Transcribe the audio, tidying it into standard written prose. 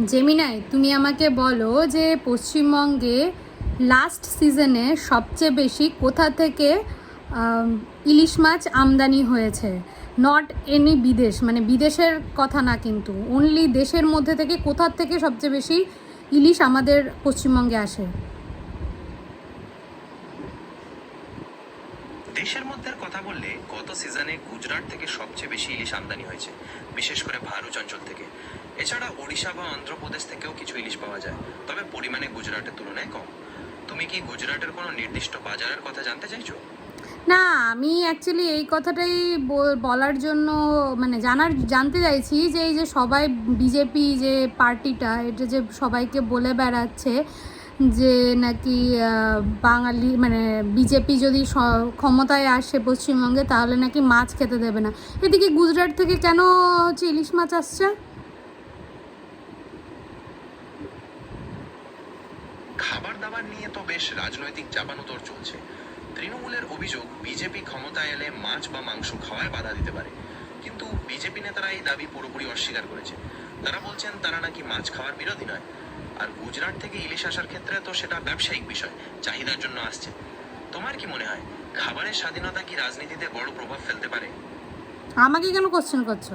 Gemini, তুমি আমাকে বলো যে পশ্চিমবঙ্গে লাস্ট সিজনে সবচেয়ে বেশি কোথা থেকে ইলিশ মাছ আমদানি হয়েছে? নট এনি বিদেশ, মানে বিদেশের কথা না, কিন্তু অনলি দেশের মধ্যে থেকে কোথা থেকে সবচেয়ে বেশি ইলিশ আমাদের পশ্চিমবঙ্গে আসে? দেশের মধ্যে কথা বললে গত সিজনে গুজরাট থেকে সবচেয়ে বেশি ইলিশ আমদানি হয়েছে, বিশেষ করে ভারুচ অঞ্চল থেকে। এছাড়া ওড়িশা বা অন্ধ্রপ্রদেশ থেকেও কিছু ইলিশ পাওয়া যায়, তবে পরিমাণে গুজরাটের তুলনায় কম। তুমি কি গুজরাটের কোনো নির্দিষ্ট বাজারের কথা জানতে চাইছো? না, আমি অ্যাকচুয়ালি এই কথাটাই বলার জন্য, মানে জানতে চাইছি যে এই যে সবাই বিজেপি যে পার্টিটা, এটা যে সবাইকে বলে বেড়াচ্ছে যে নাকি বাঙালি, মানে বিজেপি যদি ক্ষমতায় আসে পশ্চিমবঙ্গে তাহলে নাকি মাছ খেতে দেবে না। এদিকে গুজরাট থেকে কেন হচ্ছে ইলিশ মাছ আসছে? খাবার দাবার নিয়ে তো বেশ রাজনৈতিক চাপানোতর চলছে। তৃণমূলের অভিযোগ, বিজেপি ক্ষমতায় এলে মাছ বা মাংস খাওয়ায় বাধা দিতে পারে, কিন্তু বিজেপি নেতারা এই দাবি পুরোপুরি অস্বীকার করেছে। তারা বলছেন তারা নাকি মাছ খাওয়ার বিরোধী নয়। আর গুজরাট থেকে ইলিশ আসার ক্ষেত্রে তো সেটা ব্যবসায়িক বিষয়, চাহিদার জন্য আসছে। তোমার কি মনে হয় খাবারের স্বাধীনতা কি রাজনীতিতে বড় প্রভাব ফেলতে পারে? আমাকে কেন কোশ্চেন করছো?